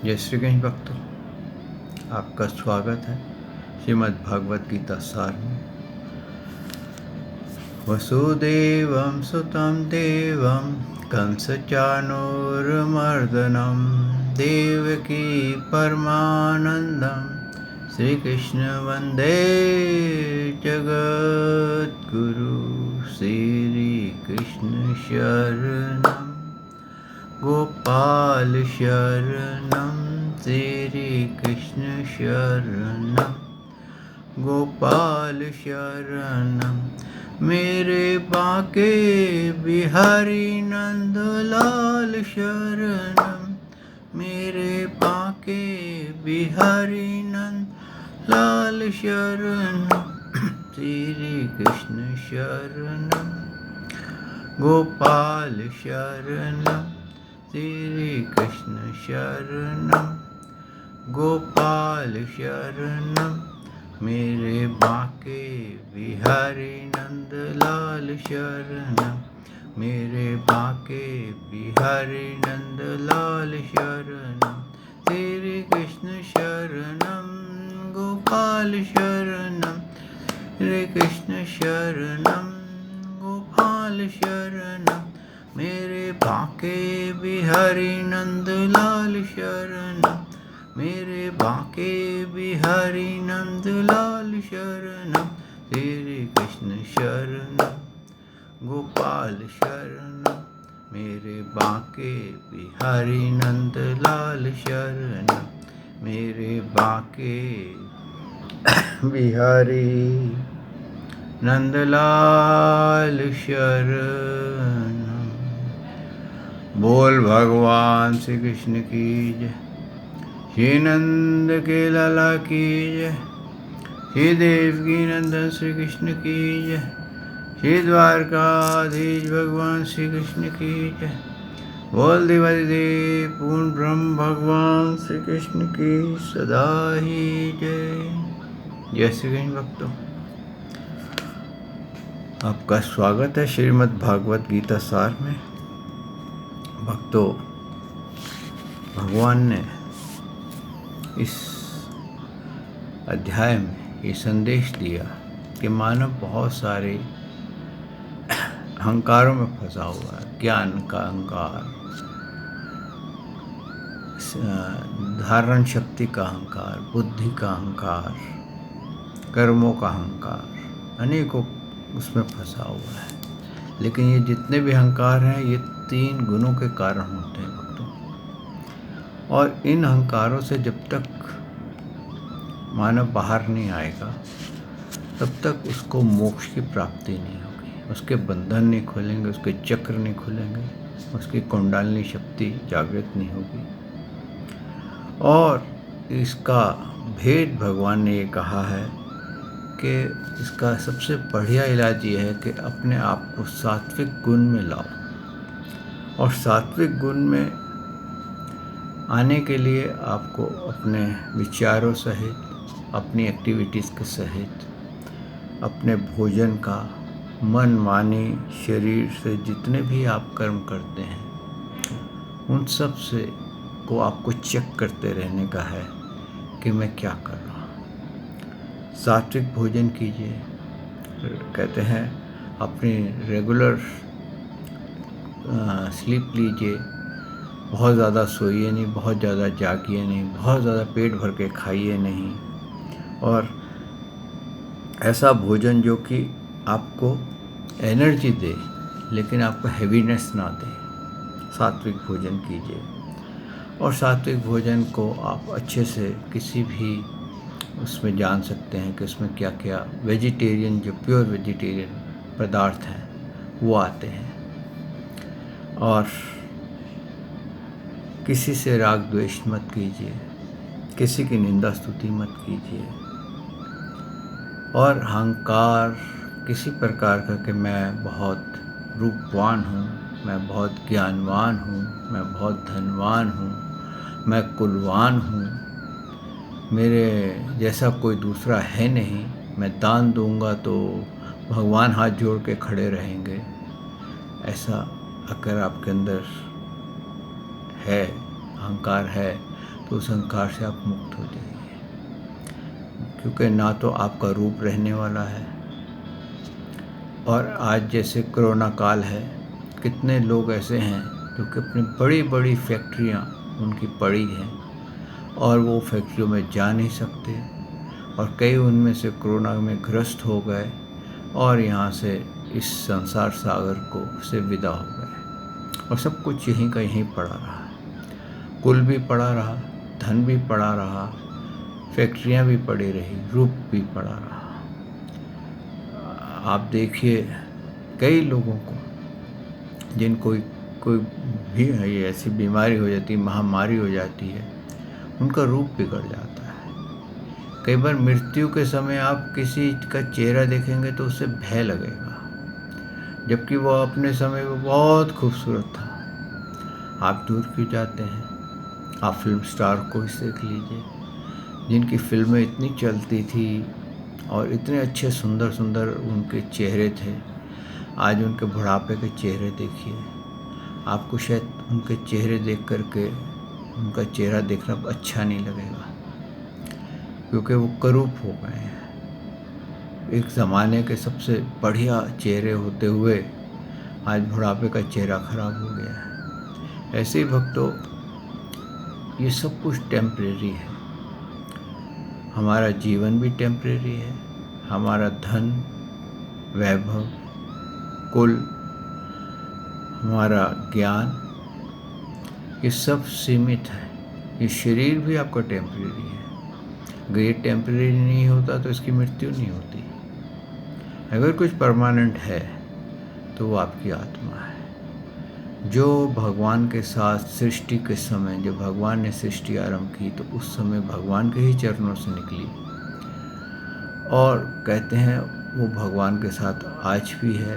जय श्री गणेश भक्तों, आपका स्वागत है श्रीमद् भागवत गीता सार में। वसुदेवं सुतं देवं कंसचाणूरमर्दनं देवकी परमानन्दं श्रीकृष्ण वन्दे जगद्गुरु। श्रीकृष्ण शरणं गोपाल शरणं श्रीकृष्ण शरणं गोपाल शरणं मेरे बाके बिहारी नंदलाल शरणं मेरे बाके बिहारी नंदलाल शरणं श्रीकृष्ण शरणं गोपाल शरणं श्रीकृष्ण शरणं गोपाल शरणं मेरे बाके बिहारी नंदलाल शरणं मेरे बाके बिहारी नंदलाल शरणं श्रीकृष्ण शरणं गोपाल शरणं श्रीकृष्ण शरणं गोपाल शरणं मेरे बाके बिहारी नंदलाल शरणं मेरे बाके बिहारी नंदलाल शरणं श्रीकृष्ण शरणं गोपाल शरणं मेरे बाके बिहारी नंदलाल शरणं मेरे बाके बिहारी नंदलाल शरणं। बोल भगवान श्री कृष्ण की जय, श्री नंद के लाला की जय, श्री देवकी नंदन श्री कृष्ण की जय, श्री द्वारकाधीश भगवान श्री कृष्ण की जय। बोल देवादिदेव पूर्ण ब्रह्म भगवान श्री कृष्ण की सदा ही जय। जय श्री गणेश भक्तों, आपका स्वागत है श्रीमद् भागवत गीता सार में। भक्तों, भगवान ने इस अध्याय में ये संदेश दिया कि मानव बहुत सारे अहंकारों में फंसा हुआ है। ज्ञान का अहंकार, धारण शक्ति का अहंकार, बुद्धि का अहंकार, कर्मों का अहंकार, अनेकों उसमें फंसा हुआ है। लेकिन ये जितने भी अहंकार हैं ये 3 गुणों के कारण होते हैं भक्तों। और इन अहंकारों से जब तक मानव बाहर नहीं आएगा तब तक उसको मोक्ष की प्राप्ति नहीं होगी, उसके बंधन नहीं खुलेंगे, उसके चक्र नहीं खुलेंगे, उसकी कुंडलिनी शक्ति जागृत नहीं होगी। और इसका भेद भगवान ने ये कहा है कि इसका सबसे बढ़िया इलाज ये है कि अपने आप को सात्विक गुण में लाओ। और सात्विक गुण में आने के लिए आपको अपने विचारों सहित, अपनी एक्टिविटीज़ के सहित, अपने भोजन का, मन, वाणी, शरीर से जितने भी आप कर्म करते हैं उन सब से को आपको चेक करते रहने का है कि मैं क्या कर रहा हूँ। सात्विक भोजन कीजिए, कहते हैं अपनी रेगुलर स्लीप लीजिए, बहुत ज़्यादा सोइए नहीं, बहुत ज़्यादा जागिए नहीं, बहुत ज़्यादा पेट भर के खाइए नहीं। और ऐसा भोजन जो कि आपको एनर्जी दे लेकिन आपको हैवीनेस ना दे, सात्विक भोजन कीजिए। और सात्विक भोजन को आप अच्छे से किसी भी उसमें जान सकते हैं कि उसमें क्या क्या वेजिटेरियन, जो प्योर वेजिटेरियन पदार्थ हैं वो आते हैं। और किसी से राग द्वेष मत कीजिए, किसी की निंदा स्तुति मत कीजिए। और अहंकार किसी प्रकार का कि मैं बहुत रूपवान हूँ, मैं बहुत ज्ञानवान हूँ, मैं बहुत धनवान हूँ, मैं कुलवान हूँ, मेरे जैसा कोई दूसरा है नहीं, मैं दान दूंगा तो भगवान हाथ जोड़ के खड़े रहेंगे, ऐसा अगर आपके अंदर है, अहंकार है, तो तो उस अहंकार से आप मुक्त हो जाइए, क्योंकि ना तो आपका रूप रहने वाला है। और आज जैसे कोरोना काल है, कितने लोग ऐसे हैं जो कि अपनी बड़ी बड़ी फैक्ट्रियाँ उनकी पड़ी हैं और वो फैक्ट्रियों में जा नहीं सकते, और कई उनमें से कोरोना में ग्रस्त हो गए और यहाँ से इस संसार सागर को से विदा हो गए, और सब कुछ यहीं का यहीं पड़ा रहा। कुल भी पड़ा रहा, धन भी पड़ा रहा, फैक्ट्रियाँ भी पड़ी रही, रूप भी पड़ा रहा। आप देखिए कई लोगों को जिनको कोई भी ऐसी बीमारी हो जाती है, महामारी हो जाती है, उनका रूप बिगड़ जाता है। कई बार मृत्यु के समय आप किसी का चेहरा देखेंगे तो उससे भय लगेगा, जबकि वो अपने समय में बहुत खूबसूरत था। आप दूर क्यों जाते हैं? आप फिल्म स्टार को ही देख लीजिए, जिनकी फिल्में इतनी चलती थी और इतने अच्छे सुंदर सुंदर उनके चेहरे थे। आज उनके बुढ़ापे के चेहरे देखिए, आपको शायद उनके चेहरे देख करके उनका चेहरा देखना अच्छा नहीं लगेगा, क्योंकि वो करूप हो गए हैं। एक ज़माने के सबसे बढ़िया चेहरे होते हुए आज बुढ़ापे का चेहरा खराब हो गया है। ऐसे ही भक्तों, ये सब कुछ टेम्परेरी है। हमारा जीवन भी टेम्परेरी है, हमारा धन, वैभव, कुल, हमारा ज्ञान, ये सब सीमित है। ये शरीर भी आपका टेम्परेरी है। अगर ये टेम्परेरी नहीं होता तो इसकी मृत्यु नहीं होती। अगर कुछ परमानेंट है तो वो आपकी आत्मा है, जो भगवान के साथ सृष्टि के समय, जब भगवान ने सृष्टि आरंभ की तो उस समय भगवान के ही चरणों से निकली, और कहते हैं वो भगवान के साथ आज भी है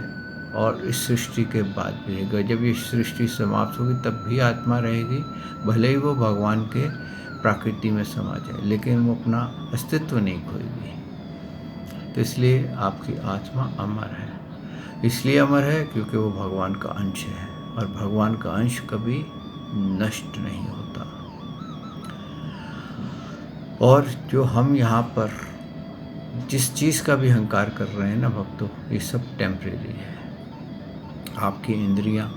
और इस सृष्टि के बाद भी रहेगा। जब ये सृष्टि समाप्त होगी तब भी आत्मा रहेगी, भले ही वो भगवान के प्रकृति में समा जाए, लेकिन वो अपना अस्तित्व नहीं खोएगी। तो इसलिए आपकी आत्मा अमर है। इसलिए अमर है क्योंकि वो भगवान का अंश है, और भगवान का अंश कभी नष्ट नहीं होता। और जो हम यहाँ पर जिस चीज़ का भी अहंकार कर रहे हैं ना भक्तों, ये सब टेम्परेरी है। आपकी इंद्रियाँ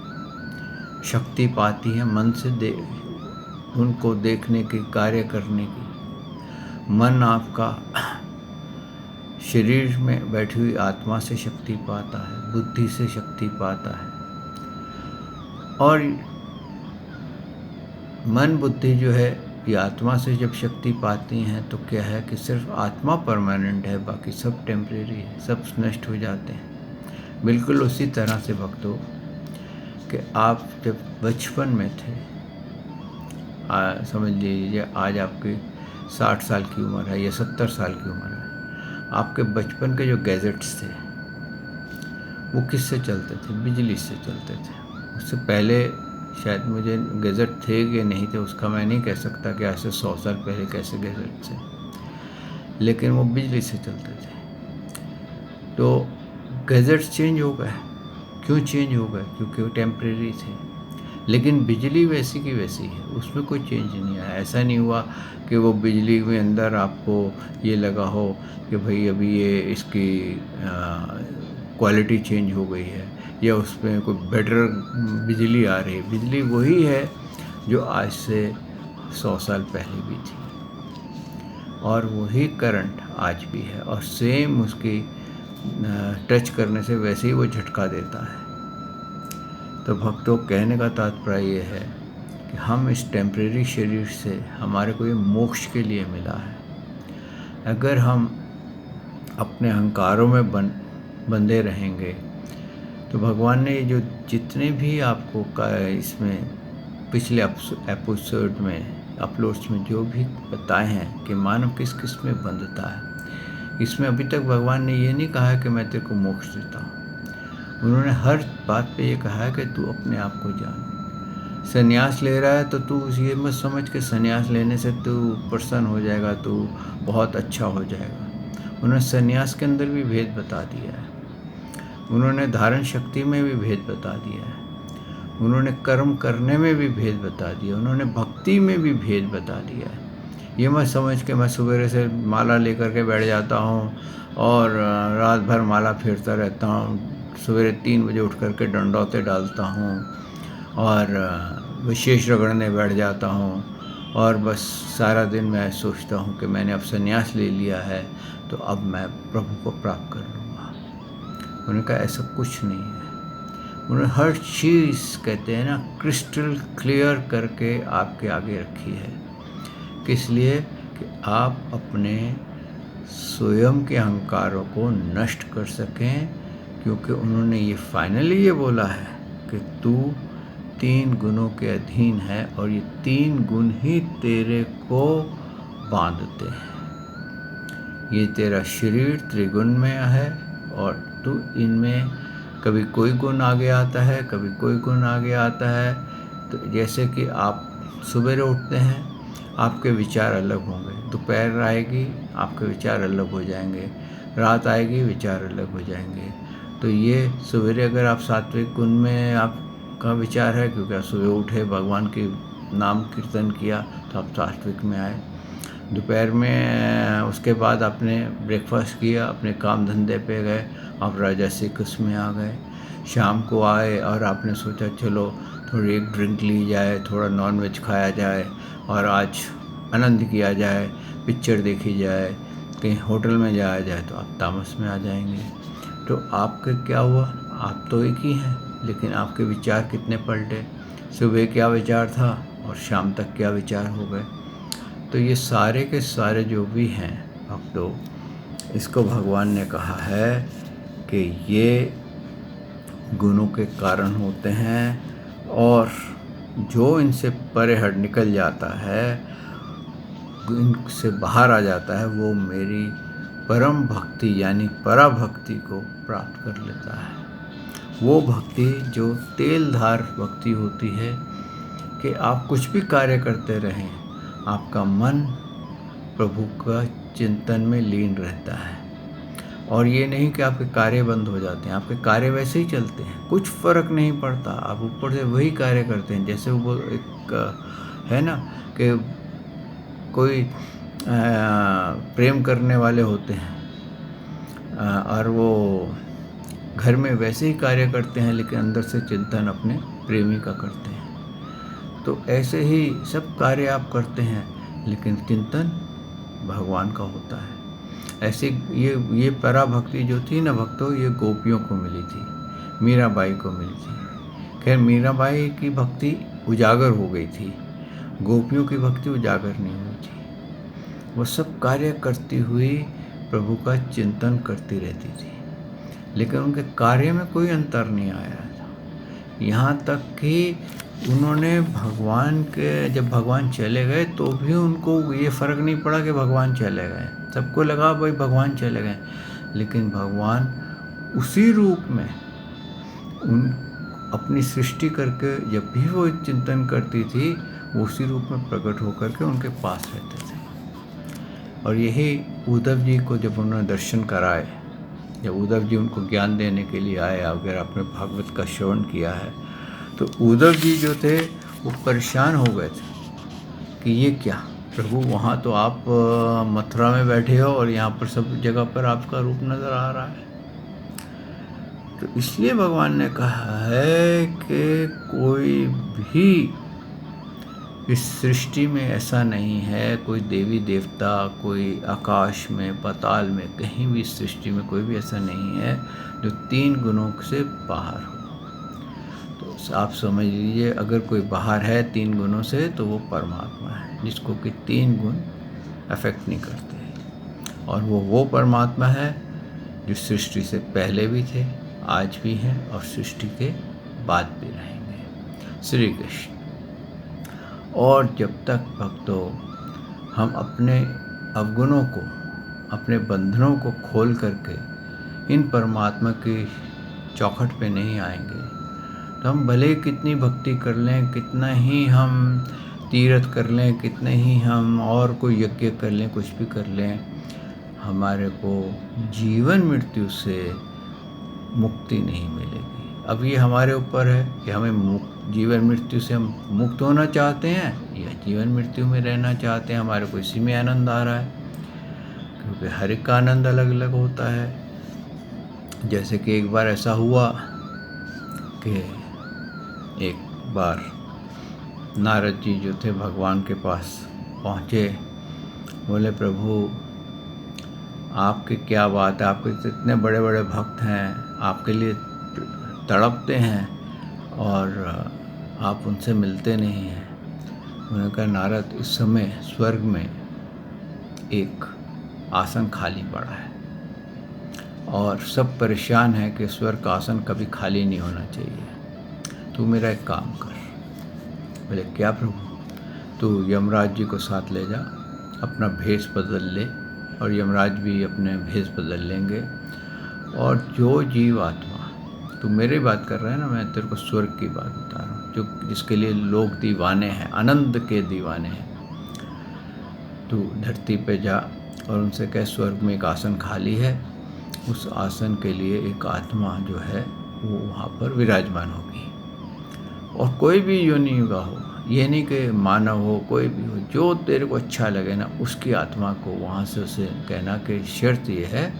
शक्ति पाती हैं मन से उनको देखने की, कार्य करने की। मन आपका शरीर में बैठी हुई आत्मा से शक्ति पाता है, बुद्धि से शक्ति पाता है। और मन बुद्धि जो है ये आत्मा से जब शक्ति पाती हैं तो क्या है कि सिर्फ आत्मा परमानेंट है, बाकी सब टेम्परेरी है, सब नष्ट हो जाते हैं। बिल्कुल उसी तरह से भक्तों कि आप जब बचपन में थे, समझ लीजिए आज आपकी 60 साल की उम्र है या 70 साल की उम्र है, आपके बचपन के जो गैजेट्स थे वो किससे चलते थे? बिजली से चलते थे। उससे पहले शायद मुझे गैजेट थे कि नहीं थे उसका मैं नहीं कह सकता कि आज से 100 साल पहले कैसे गैजेट थे, लेकिन वो बिजली से चलते थे। तो गैजेट्स चेंज हो गए। क्यों चेंज हो गए? क्योंकि वो टेम्परेरी थे। लेकिन बिजली वैसी की वैसी है, उसमें कोई चेंज नहीं आया। ऐसा नहीं हुआ कि वो बिजली में अंदर आपको ये लगा हो कि भाई अभी ये इसकी क्वालिटी चेंज हो गई है या उसमें कोई बेटर बिजली आ रही है। बिजली वही है जो आज से 100 साल पहले भी थी, और वही करंट आज भी है, और सेम उसकी टच करने से वैसे ही वो झटका देता है। तो भक्तों, कहने का तात्पर्य ये है कि हम इस टेम्परेरी शरीर से हमारे को ये मोक्ष के लिए मिला है। अगर हम अपने अहंकारों में बंधे रहेंगे तो भगवान ने जो जितने भी आपको इसमें पिछले एपिसोड में अपलोड्स में जो भी बताए हैं कि मानव किस किस में बंधता है, इसमें अभी तक भगवान ने ये नहीं कहा है कि मैं तेरे को मोक्ष देता हूँ। उन्होंने हर बात पे ये कहा है कि तू अपने आप को जान। संन्यास ले रहा है तो तू ये मत समझ के संन्यास लेने से तू प्रसन्न हो जाएगा, तू बहुत अच्छा हो जाएगा। उन्होंने संन्यास के अंदर भी भेद बता दिया है। उन्होंने धारण शक्ति में भी भेद बता दिया है। उन्होंने कर्म करने में भी भेद बता दिया। उन्होंने भक्ति भक्ति में भी भेद बता दिया है। ये मत समझ के मैं सवेरे से माला लेकर के बैठ जाता हूँ और रात भर माला फेरता रहता हूँ, सवेरे 3 बजे उठ कर के डंडौते डालता हूँ और विशेष रगड़ने बैठ जाता हूँ और बस सारा दिन मैं सोचता हूँ कि मैंने अब संन्यास ले लिया है तो अब मैं प्रभु को प्राप्त कर लूँगा। उन्होंने कहा ऐसा कुछ नहीं है। उन्होंने हर चीज़, कहते हैं ना, क्रिस्टल क्लियर करके आपके आगे रखी है। किस लिए? कि आप अपने स्वयं के अहंकारों को नष्ट कर सकें, क्योंकि उन्होंने ये फाइनली ये बोला है कि तू 3 गुणों के अधीन है और ये 3 गुण ही तेरे को बांधते हैं। ये तेरा शरीर त्रिगुण में है और तू इनमें कभी कोई गुण आगे आता है, कभी कोई गुण आगे आता है। तो जैसे कि आप सवेरे उठते हैं, आपके विचार अलग होंगे, दोपहर आएगी आपके विचार अलग हो जाएंगे, रात आएगी विचार अलग हो जाएंगे। तो ये सवेरे अगर आप सात्विक गुण में आपका विचार है, क्योंकि आप सुबह उठे, भगवान के नाम कीर्तन किया, तो आप सात्विक में आए। दोपहर में उसके बाद आपने ब्रेकफास्ट किया, अपने काम धंधे पे गए, आप राजसिक उसमें आ गए। शाम को आए और आपने सोचा चलो थोड़ी एक ड्रिंक ली जाए, थोड़ा नॉनवेज खाया जाए और आज आनंद किया जाए, पिक्चर देखी जाए, कहीं होटल में जाया जाए, तो आप तामस में आ जाएंगे। तो आपके क्या हुआ? आप तो एक ही हैं, लेकिन आपके विचार कितने पलटे। सुबह क्या विचार था और शाम तक क्या विचार हो गए। तो ये सारे के सारे जो भी हैं भक्तों, इसको भगवान ने कहा है कि ये गुणों के कारण होते हैं और जो इनसे परे हट निकल जाता है, इनसे बाहर आ जाता है, वो मेरी परम भक्ति यानी पराभक्ति को प्राप्त कर लेता है। वो भक्ति जो तेलधार भक्ति होती है कि आप कुछ भी कार्य करते रहें, आपका मन प्रभु का चिंतन में लीन रहता है। और ये नहीं कि आपके कार्य बंद हो जाते हैं, आपके कार्य वैसे ही चलते हैं, कुछ फ़र्क नहीं पड़ता, आप ऊपर से वही कार्य करते हैं। जैसे वो एक है ना कि कोई प्रेम करने वाले होते हैं और वो घर में वैसे ही कार्य करते हैं, लेकिन अंदर से चिंतन अपने प्रेमी का करते हैं। तो ऐसे ही सब कार्य आप करते हैं, लेकिन चिंतन भगवान का होता है। ऐसे ये पराभक्ति जो थी ना भक्तों, ये गोपियों को मिली थी, मीराबाई को मिली थी। खैर मीराबाई की भक्ति उजागर हो गई थी, गोपियों की भक्ति उजागर नहीं हुई थी। वो सब कार्य करती हुई प्रभु का चिंतन करती रहती थी, लेकिन उनके कार्य में कोई अंतर नहीं आया था। यहाँ तक कि उन्होंने भगवान के, जब भगवान चले गए तो भी उनको ये फ़र्क नहीं पड़ा कि भगवान चले गए। सबको लगा भाई भगवान चले गए, लेकिन भगवान उसी रूप में उन अपनी सृष्टि करके जब भी वो चिंतन करती थी, वो उसी रूप में प्रकट होकर के उनके पास रहते थे। और यही उद्धव जी को जब उन्होंने दर्शन कराए, जब उद्धव जी उनको ज्ञान देने के लिए आए, अगर आपने भागवत का श्रवण किया है, तो उद्धव जी जो थे वो परेशान हो गए थे कि ये क्या प्रभु, वहाँ तो आप मथुरा में बैठे हो और यहाँ पर सब जगह पर आपका रूप नज़र आ रहा है। तो इसलिए भगवान ने कहा है कि कोई भी इस सृष्टि में ऐसा नहीं है, कोई देवी देवता, कोई आकाश में, पाताल में, कहीं भी सृष्टि में कोई भी ऐसा नहीं है जो 3 गुणों से बाहर हो। तो आप समझ लीजिए, अगर कोई बाहर है 3 गुणों से तो वो परमात्मा है, जिसको कि 3 गुण अफेक्ट नहीं करते। और वो परमात्मा है जो सृष्टि से पहले भी थे, आज भी हैं और सृष्टि के बाद भी रहेंगे। श्री कृष्ण। और जब तक भक्तों हम अपने अवगुणों को, अपने बंधनों को खोल करके इन परमात्मा की चौखट पे नहीं आएंगे, तो हम भले कितनी भक्ति कर लें, कितना ही हम तीर्थ कर लें, कितने ही हम और कोई यज्ञ कर लें, कुछ भी कर लें, हमारे को जीवन मृत्यु से मुक्ति नहीं मिलेगी। अब ये हमारे ऊपर है कि हमें जीवन मृत्यु से हम मुक्त होना चाहते हैं या जीवन मृत्यु में रहना चाहते हैं। हमारे को इसी में आनंद आ रहा है, क्योंकि हर एक का आनंद अलग अलग होता है। जैसे कि एक बार ऐसा हुआ कि एक बार नारद जी जो थे भगवान के पास पहुँचे, बोले प्रभु आपकी क्या बात है, आपके इतने बड़े बड़े भक्त हैं, आपके लिए तड़पते हैं और आप उनसे मिलते नहीं हैं। उन्होंने कहा नारद इस समय स्वर्ग में एक आसन खाली पड़ा है और सब परेशान हैं कि स्वर्ग का आसन कभी खाली नहीं होना चाहिए। तू मेरा एक काम कर। बोले क्या प्रभु? तू यमराज जी को साथ ले जा, अपना भेष बदल ले और यमराज भी अपने भेष बदल लेंगे, और जो जीव आत्मा, तू मेरी बात कर रहा है ना, मैं तेरे को स्वर्ग की बात बता रहा हूँ, जो जिसके लिए लोग दीवाने हैं, आनंद के दीवाने हैं, तू धरती पे जा और उनसे कह स्वर्ग में एक आसन खाली है, उस आसन के लिए एक आत्मा जो है वो वहाँ पर विराजमान होगी। और कोई भी योनि का हो, ये नहीं कि मानव हो, कोई भी हो, जो तेरे को अच्छा लगे ना, उसकी आत्मा को वहाँ से उसे कहना कि शर्त ये है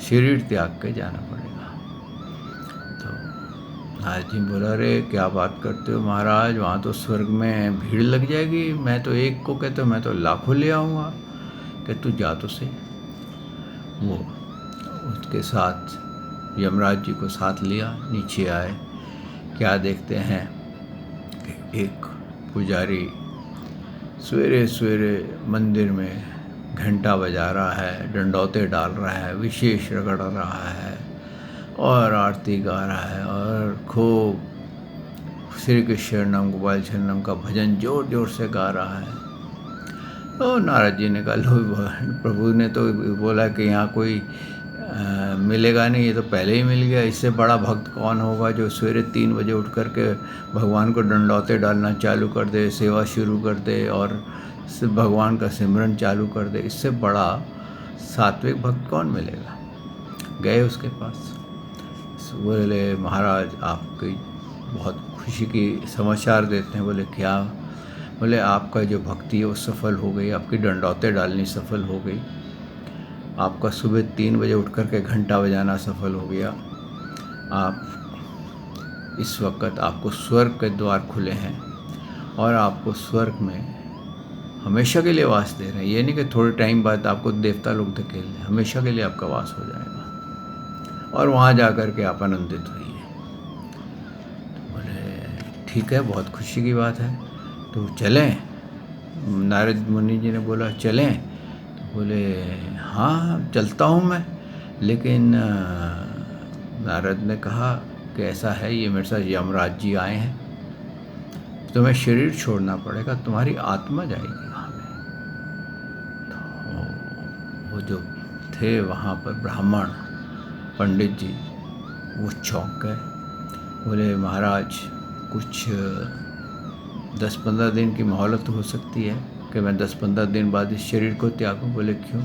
शरीर त्याग के जाना पड़ेगा। तो नारद जी बोला अरे क्या बात करते हो महाराज, वहाँ तो स्वर्ग में भीड़ लग जाएगी, मैं तो एक को कहते मैं तो लाखों ले आऊँगा, कि तू जा तो से। वो उसके साथ यमराज जी को साथ लिया, नीचे आए, क्या देखते हैं कि एक पुजारी सवेरे सवेरे मंदिर में घंटा बजा रहा है, डंडौते डाल रहा है, विशेष रगड़ रहा है और आरती गा रहा है और खूब श्री कृष्णम गोपाल शरणम का भजन जोर जोर से गा रहा है। तो नारद जी ने कहा लो, प्रभु ने तो बोला कि यहाँ कोई मिलेगा नहीं, ये तो पहले ही मिल गया, इससे बड़ा भक्त कौन होगा जो सवेरे 3 बजे उठ कर के भगवान को डंडौते डालना चालू कर दे, सेवा शुरू कर दे और भगवान का सिमरन चालू कर दे, इससे बड़ा सात्विक भक्त कौन मिलेगा। गए उसके पास, बोले महाराज आपकी बहुत खुशी की समाचार देते हैं। बोले क्या? बोले आपका जो भक्ति है वो सफल हो गई, आपकी डंडौते डालनी सफल हो गई, आपका सुबह 3 बजे उठ कर के घंटा बजाना सफल हो गया, आप इस वक्त आपको स्वर्ग के द्वार खुले हैं और आपको स्वर्ग में हमेशा के लिए वास दे रहे हैं। ये नहीं कि थोड़े टाइम बाद आपको देवता लोग धकेल दें, हमेशा के लिए आपका वास हो जाएगा और वहाँ जा कर के आप आनंदित होइए। तो बोले ठीक है, बहुत खुशी की बात है, तो चलें? नारद मुनि जी ने बोला चलें? तो बोले हाँ चलता हूँ मैं, लेकिन नारद ने कहा कि ऐसा है, ये मेरे साथ यमराज जी आए हैं, तुम्हें शरीर छोड़ना पड़ेगा, तुम्हारी आत्मा जाएगी वहाँ में। तो वो जो थे वहाँ पर ब्राह्मण पंडित जी, वो चौंक गए। बोले महाराज कुछ 10-15 दिन की मोहलत हो सकती है कि मैं 10-15 दिन बाद इस शरीर को त्यागूं। बोले क्यों?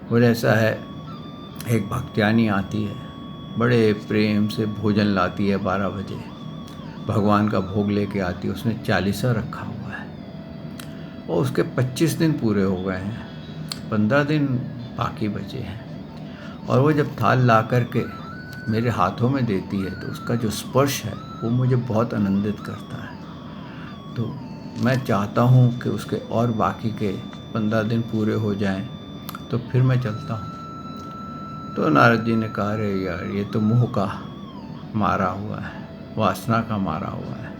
बोले ऐसा है, एक भक्त्यानी आती है, बड़े प्रेम से भोजन लाती है, 12 बजे भगवान का भोग लेके आती है, उसमें 40 रखा हुआ है और उसके 25 दिन पूरे हो गए हैं, 15 दिन बाकी बचे हैं, और वो जब थाल ला करके मेरे हाथों में देती है तो उसका जो स्पर्श है वो मुझे बहुत आनंदित करता है। तो मैं चाहता हूँ कि उसके और बाकी के 15 दिन पूरे हो जाएं तो फिर मैं चलता हूँ। तो नारद जी ने कहा अरे यार, ये तो मोह का मारा हुआ है, वासना का मारा हुआ है,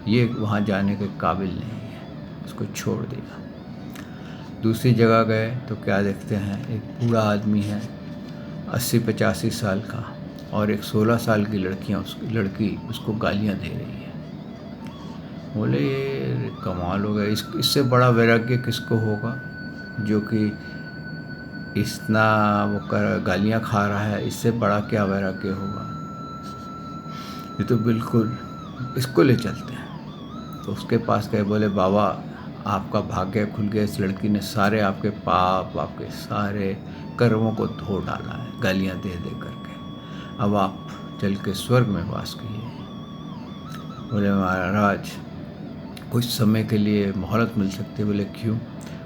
ये वहाँ जाने के काबिल नहीं है, उसको छोड़ दिया। दूसरी जगह गए तो क्या देखते हैं, एक बूढ़ा आदमी है 80-85 साल का, और एक 16 साल की लड़की उसको गालियाँ दे रही है। बोले ये कमाल हो गया, इससे बड़ा वैराग्य किसको होगा जो कि इतना वो गालियाँ खा रहा है, इससे बड़ा क्या वैराग्य होगा। ये तो बिल्कुल, इसको ले चलते हैं। तो उसके पास गए, बोले बाबा आपका भाग्य खुल गया, इस लड़की ने सारे आपके पाप, आपके सारे कर्मों को धो डाला है गालियाँ दे दे करके, अब आप चल के स्वर्ग में वास किए। बोले महाराज कुछ समय के लिए मोहलत मिल सकती है। बोले क्यों?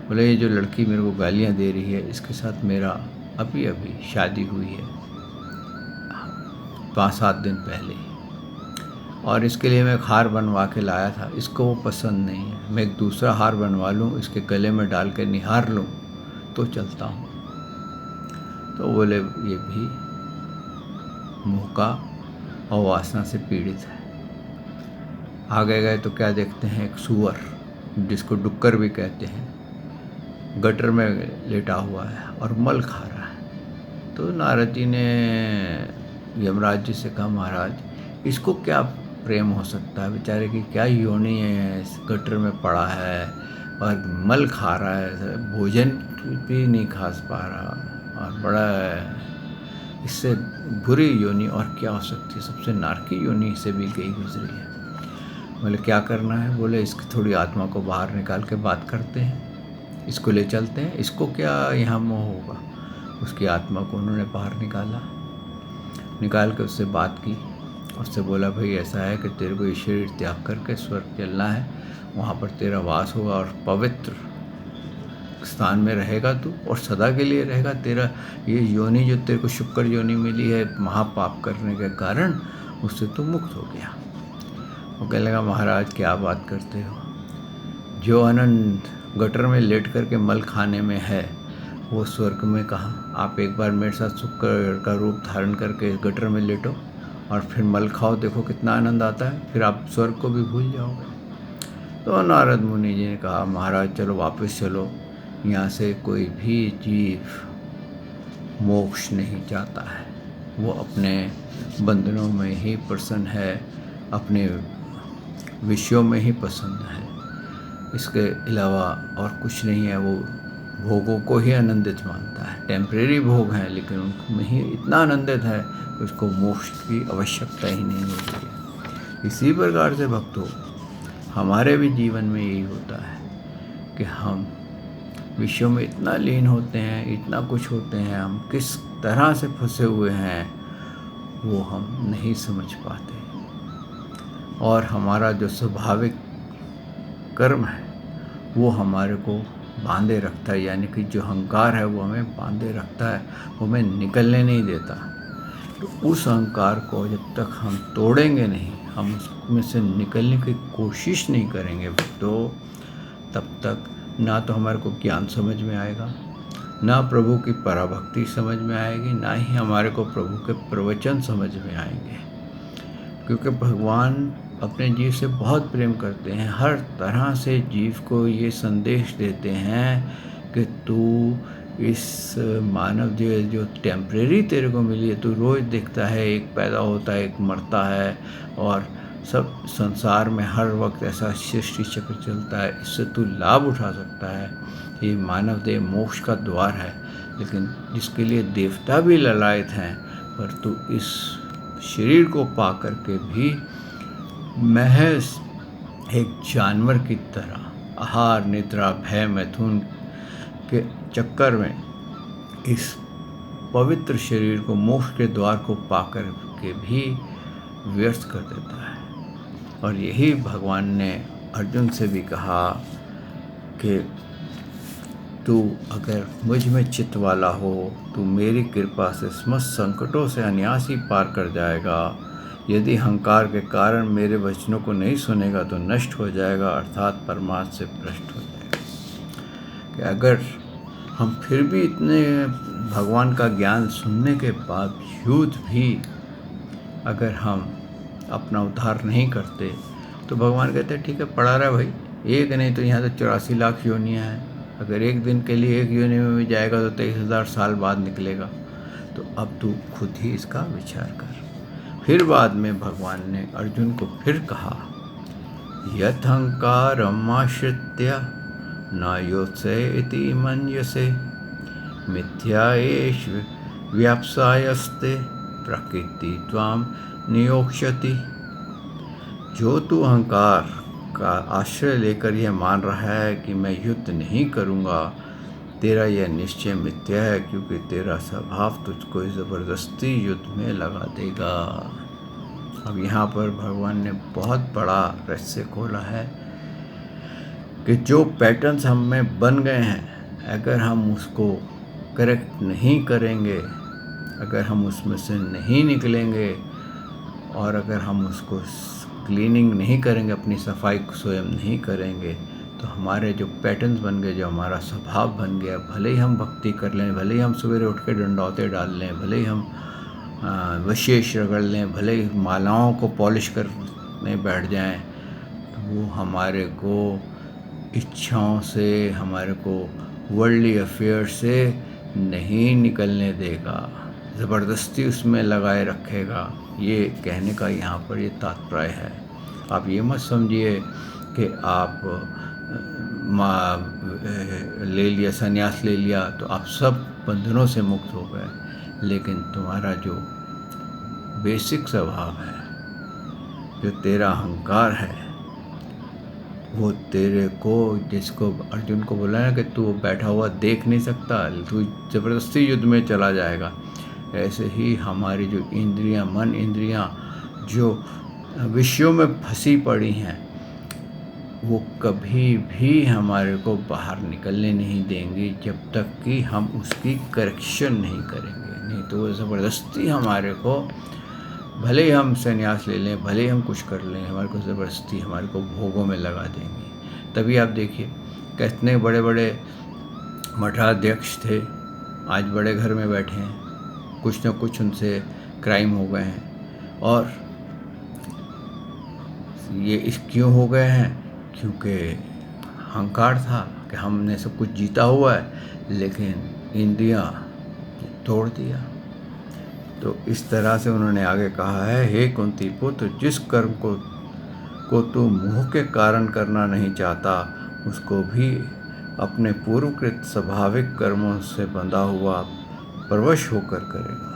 बोले ये जो लड़की मेरे को गालियाँ दे रही है इसके साथ मेरा अभी अभी शादी हुई है 5-7 दिन पहले, और इसके लिए मैं एक हार बनवा के लाया था, इसको वो पसंद नहीं है। मैं एक दूसरा हार बनवा लूँ, इसके गले में डाल के निहार लूँ तो चलता हूँ। तो बोले ये भी मोह का और वासना से पीड़ित है। आगे गए तो क्या देखते हैं, एक सूअर जिसको डुक्कर भी कहते हैं गटर में लेटा हुआ है और मल खा रहा है। तो नारद जी ने यमराज जी से कहा, महाराज इसको क्या प्रेम हो सकता है, बेचारे की क्या योनि है, इस गटर में पड़ा है और मल खा रहा है, भोजन भी नहीं खा पा रहा और बड़ा इससे बुरी योनि और क्या हो सकती है, सबसे नारकी योनि से भी गई गुजरी है। बोले क्या करना है? बोले इसकी थोड़ी आत्मा को बाहर निकाल के बात करते हैं, इसको ले चलते हैं, इसको क्या यहाँ मोह होगा। उसकी आत्मा को उन्होंने बाहर निकाल के उससे बात की, उससे बोला भाई ऐसा है कि तेरे को ये शरीर त्याग करके स्वर्ग चलना है, वहाँ पर तेरा वास होगा और पवित्र स्थान में रहेगा तू और सदा के लिए रहेगा। तेरा ये योनि जो तेरे को शुक्र योनि मिली है महापाप करने के कारण, उससे तू मुक्त हो गया। वो कहने लगा महाराज क्या बात करते हो, जो आनंद गटर में लेट करके मल खाने में है वो स्वर्ग में कहाँ। आप एक बार मेरे साथ शुक्र का रूप धारण करके गटर में लेटो और फिर मल खाओ, देखो कितना आनंद आता है, फिर आप स्वर्ग को भी भूल जाओगे। तो नारद मुनि जी ने कहा महाराज चलो वापस चलो, यहाँ से कोई भी जीव मोक्ष नहीं चाहता है, वो अपने बंधनों में ही प्रसन्न है, अपने विषयों में ही पसंद है, इसके अलावा और कुछ नहीं है। वो भोगों को ही आनंदित मानता है, टेम्परेरी भोग हैं लेकिन उनमें ही इतना आनंदित है कि उसको मोक्ष की आवश्यकता ही नहीं होती है। इसी प्रकार से भक्तों हमारे भी जीवन में यही होता है कि हम विषयों में इतना लीन होते हैं, इतना कुछ होते हैं, हम किस तरह से फंसे हुए हैं वो हम नहीं समझ पाते, और हमारा जो स्वाभाविक कर्म है वो हमारे को बांधे रखता है, यानी कि जो अहंकार है वो हमें बांधे रखता है, वो हमें निकलने नहीं देता। तो उस अहंकार को जब तक हम तोड़ेंगे नहीं, हम उसमें से निकलने की कोशिश नहीं करेंगे तो तब तक ना तो हमारे को ज्ञान समझ में आएगा, ना प्रभु की पराभक्ति समझ में आएगी, ना ही हमारे को प्रभु के प्रवचन समझ में आएंगे। क्योंकि भगवान अपने जीव से बहुत प्रेम करते हैं, हर तरह से जीव को ये संदेश देते हैं कि तू इस मानव देह जो टेम्परेरी तेरे को मिली है, तू रोज़ देखता है एक पैदा होता है एक मरता है, और सब संसार में हर वक्त ऐसा सृष्टि चक्र चलता है, इससे तू लाभ उठा सकता है। ये मानव देह मोक्ष का द्वार है, लेकिन जिसके लिए देवता भी ललायत हैं, पर तू इस शरीर को पा करके भी महज एक जानवर की तरह आहार निद्रा भय मैथुन के चक्कर में इस पवित्र शरीर को मोक्ष के द्वार को पाकर के भी व्यर्थ कर देता है। और यही भगवान ने अर्जुन से भी कहा कि तू अगर मुझ में चित्त वाला हो, तू मेरी कृपा से समस्त संकटों से अनायास ही पार कर जाएगा। यदि अहंकार के कारण मेरे वचनों को नहीं सुनेगा तो नष्ट हो जाएगा, अर्थात परमार्थ से भ्रष्ट हो जाएगा। कि अगर हम फिर भी इतने भगवान का ज्ञान सुनने के बावजूद भी अगर हम अपना उद्धार नहीं करते तो भगवान कहते हैं ठीक है पड़ा रहा भाई, एक नहीं तो यहाँ तो 84 लाख योनियाँ हैं, अगर एक दिन के लिए एक योनि में भी जाएगा तो 23,000 साल बाद निकलेगा। तो अब तू खुद ही इसका विचार कर। फिर बाद में भगवान ने अर्जुन को फिर कहा, यथंकारमाश्रित्य न योत्से इति मन्यसे मिथ्या एष व्याप्सायस्ते प्रकृति त्वाम नियोक्ष्यति। जो तू अहंकार का आश्रय लेकर यह मान रहा है कि मैं युद्ध नहीं करूँगा, तेरा यह निश्चय मिथ्या है, क्योंकि तेरा स्वभाव तुझको ज़बरदस्ती युद्ध में लगा देगा। अब यहाँ पर भगवान ने बहुत बड़ा रहस्य खोला है कि जो पैटर्न्स हम में बन गए हैं, अगर हम उसको करेक्ट नहीं करेंगे, अगर हम उसमें से नहीं निकलेंगे और अगर हम उसको क्लीनिंग नहीं करेंगे, अपनी सफाई स्वयं नहीं करेंगे, तो हमारे जो पैटर्न्स बन गए, जो हमारा स्वभाव बन गया, भले ही हम भक्ति कर लें, भले ही हम सवेरे उठ के डंडौते डाल लें, भले ही हम विशेष रगड़ लें, भले ही मालाओं को पॉलिश करने बैठ जाएं, तो वो हमारे को इच्छाओं से, हमारे को वर्ल्डली अफेयर से नहीं निकलने देगा, ज़बरदस्ती उसमें लगाए रखेगा। ये कहने का यहाँ पर ये तात्पर्य है। आप ये मत समझिए कि आप ले लिया, संन्यास ले लिया तो आप सब बंधनों से मुक्त हो गए, लेकिन तुम्हारा जो बेसिक स्वभाव है, जो तेरा अहंकार है, वो तेरे को, जिसको अर्जुन को बोला है कि तू बैठा हुआ देख नहीं सकता, तू ज़बरदस्ती युद्ध में चला जाएगा, ऐसे ही हमारी जो इंद्रियां, मन इंद्रियां जो विषयों में फंसी पड़ी हैं, वो कभी भी हमारे को बाहर निकलने नहीं देंगी जब तक कि हम उसकी करेक्शन नहीं करेंगे। नहीं तो वो ज़बरदस्ती हमारे को, भले ही हम संन्यास ले लें, भले ही हम कुछ कर लें, हमारे को ज़बरदस्ती हमारे को भोगों में लगा देंगी। तभी आप देखिए कितने बड़े बड़े मठाध्यक्ष थे, आज बड़े घर में बैठे हैं, कुछ न कुछ उनसे क्राइम हो गए हैं। और ये इस क्यों हो गए हैं? क्योंकि अहंकार था कि हमने सब कुछ जीता हुआ है, लेकिन इंद्रियां तोड़ दिया। तो इस तरह से उन्होंने आगे कहा है, हे कुंती पुत्र, जिस कर्म को तू मोह के कारण करना नहीं चाहता, उसको भी अपने पूर्वकृत स्वाभाविक कर्मों से बंधा हुआ परवश होकर करेगा।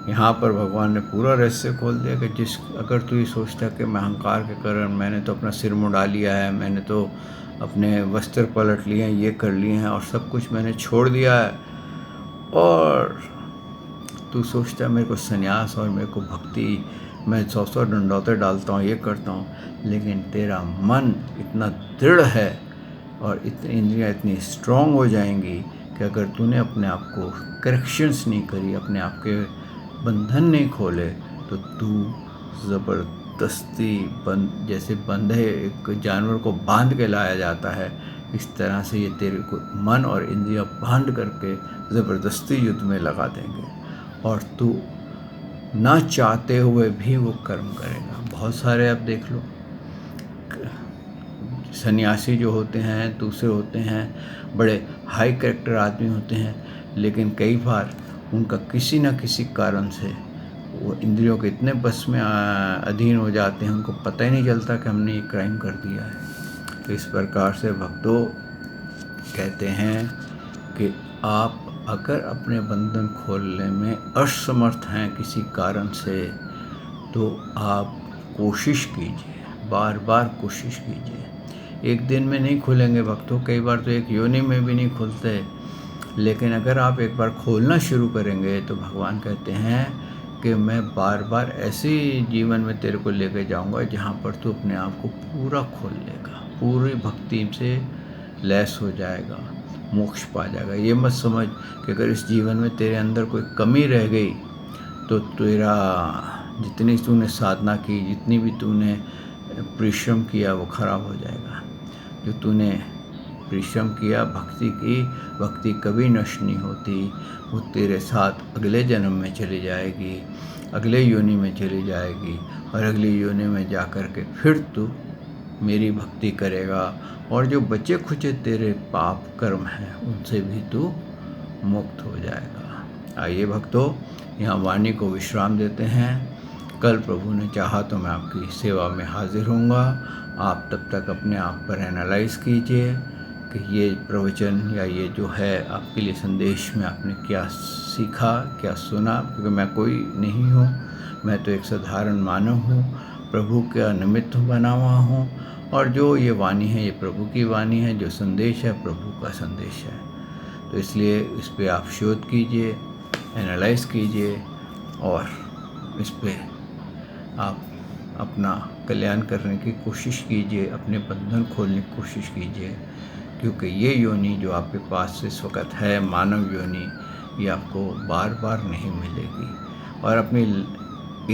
यहाँ पर भगवान ने पूरा रहस्य खोल दिया कि अगर तू ये सोचता कि मैं अहंकार के कारण, मैंने तो अपना सिर मुंडा लिया है, मैंने तो अपने वस्त्र पलट लिए हैं, ये कर लिए हैं और सब कुछ मैंने छोड़ दिया है, और तू सोचता है मेरे को संन्यास और मेरे को भक्ति, मैं 100 डंडौते डालता हूँ, ये करता हूँ, लेकिन तेरा मन इतना दृढ़ है और इतनी इंद्रियाँ इतनी स्ट्रॉन्ग हो जाएंगी कि अगर तूने अपने आप को करेक्शंस नहीं करी, अपने आप के बंधन नहीं खोले, तो तू ज़बरदस्ती जैसे बंधे एक जानवर को बांध के लाया जाता है, इस तरह से ये तेरे को मन और इंद्रियां बांध करके ज़बरदस्ती युद्ध में लगा देंगे और तू ना चाहते हुए भी वो कर्म करेगा। बहुत सारे आप देख लो, सन्यासी जो होते हैं, दूसरे होते हैं, बड़े हाई कैरेक्टर आदमी होते हैं, लेकिन कई बार उनका किसी न किसी कारण से वो इंद्रियों के इतने बस में अधीन हो जाते हैं, उनको पता ही नहीं चलता कि हमने ये क्राइम कर दिया है। तो इस प्रकार से भक्तों कहते हैं कि आप अगर अपने बंधन खोलने में असमर्थ हैं किसी कारण से, तो आप कोशिश कीजिए, बार बार कोशिश कीजिए। एक दिन में नहीं खुलेंगे भक्तों, कई बार तो एक योनि में भी नहीं खुलते, लेकिन अगर आप एक बार खोलना शुरू करेंगे तो भगवान कहते हैं कि मैं बार बार ऐसे जीवन में तेरे को लेकर जाऊंगा जहाँ पर तू अपने आप को पूरा खोल लेगा, पूरी भक्ति से लैस हो जाएगा, मोक्ष पा जाएगा। ये मत समझ कि अगर इस जीवन में तेरे अंदर कोई कमी रह गई तो तेरा जितनी तूने साधना की, जितनी भी तूने परिश्रम किया, वो खराब हो जाएगा। जो तूने परिश्रम किया, भक्ति की, भक्ति कभी नष्ट नहीं होती, वो तेरे साथ अगले जन्म में चली जाएगी, अगले योनि में चली जाएगी, और अगली योनि में जा कर के फिर तू मेरी भक्ति करेगा, और जो बचे खुचे तेरे पाप कर्म हैं उनसे भी तू मुक्त हो जाएगा। आइए भक्तों, यहाँ वाणी को विश्राम देते हैं। कल प्रभु ने चाहा तो मैं आपकी सेवा में हाजिर होऊंगा। आप तब तक अपने आप पर एनालाइज कीजिए कि ये प्रवचन या ये जो है आपके लिए संदेश में आपने क्या सीखा, क्या सुना, क्योंकि मैं कोई नहीं हूँ, मैं तो एक साधारण मानव हूँ, प्रभु का निमित्त बना हुआ हूँ, और जो ये वाणी है ये प्रभु की वाणी है, जो संदेश है प्रभु का संदेश है। तो इसलिए इस पे आप शोध कीजिए, एनालाइज कीजिए और इस पे आप अपना कल्याण करने की कोशिश कीजिए, अपने बंधन खोलने की कोशिश कीजिए, क्योंकि ये योनि जो आपके पास इस वक्त है, मानव योनि, ये आपको बार बार नहीं मिलेगी। और अपनी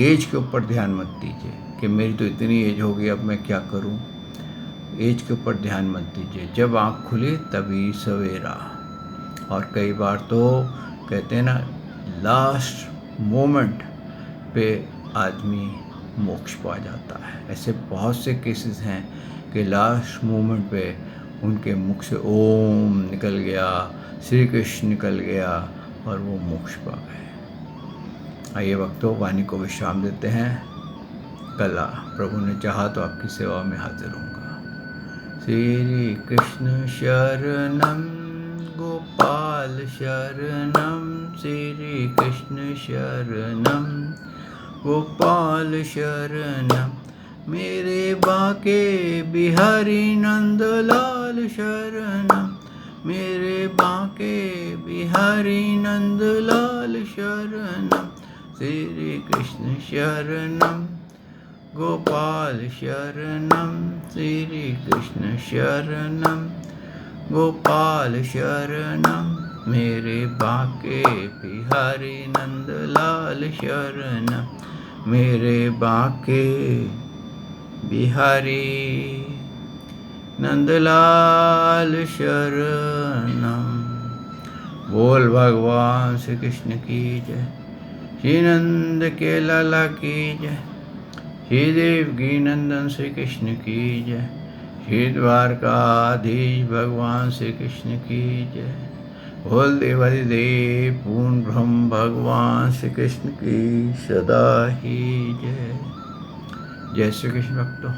एज के ऊपर ध्यान मत दीजिए कि मेरी तो इतनी एज हो गई, अब मैं क्या करूं। एज के ऊपर ध्यान मत दीजिए, जब आँख खुली तभी सवेरा। और कई बार तो कहते हैं ना, लास्ट मोमेंट पे आदमी मोक्ष पा जाता है। ऐसे बहुत से केसेस हैं कि लास्ट मोमेंट पे उनके मुख से ओम निकल गया, श्री कृष्ण निकल गया और वो मोक्ष पा गए। आइए भक्तों, वाणी को विश्राम देते हैं। कल प्रभु ने चाहा तो आपकी सेवा में हाजिर होऊंगा। श्री कृष्ण शरणम गोपाल शरणम, श्री कृष्ण शरणम गोपाल शरणम, मेरे बाके बिहारी नंदलाल शरणम, मेरे बाके बिहारी नंदलाल शरणम, श्री कृष्ण शरणम गोपाल शरणम, श्री कृष्ण शरणम गोपाल शरणम, मेरे बाके बिहारी नंदलाल शरणम, मेरे बाके बिहारी नंदलाल शरणम। बोल भगवान श्री कृष्ण की जय, श्री नंद के लाला की जय, श्री देवकी नंदन श्री कृष्ण की जय, श्री द्वारकाधीश भगवान श्री कृष्ण की जय। बोल देवादिदेव पूर्ण ब्रह्म भगवान श्री कृष्ण की सदा ही जय। जय श्री कृष्ण भक्तों।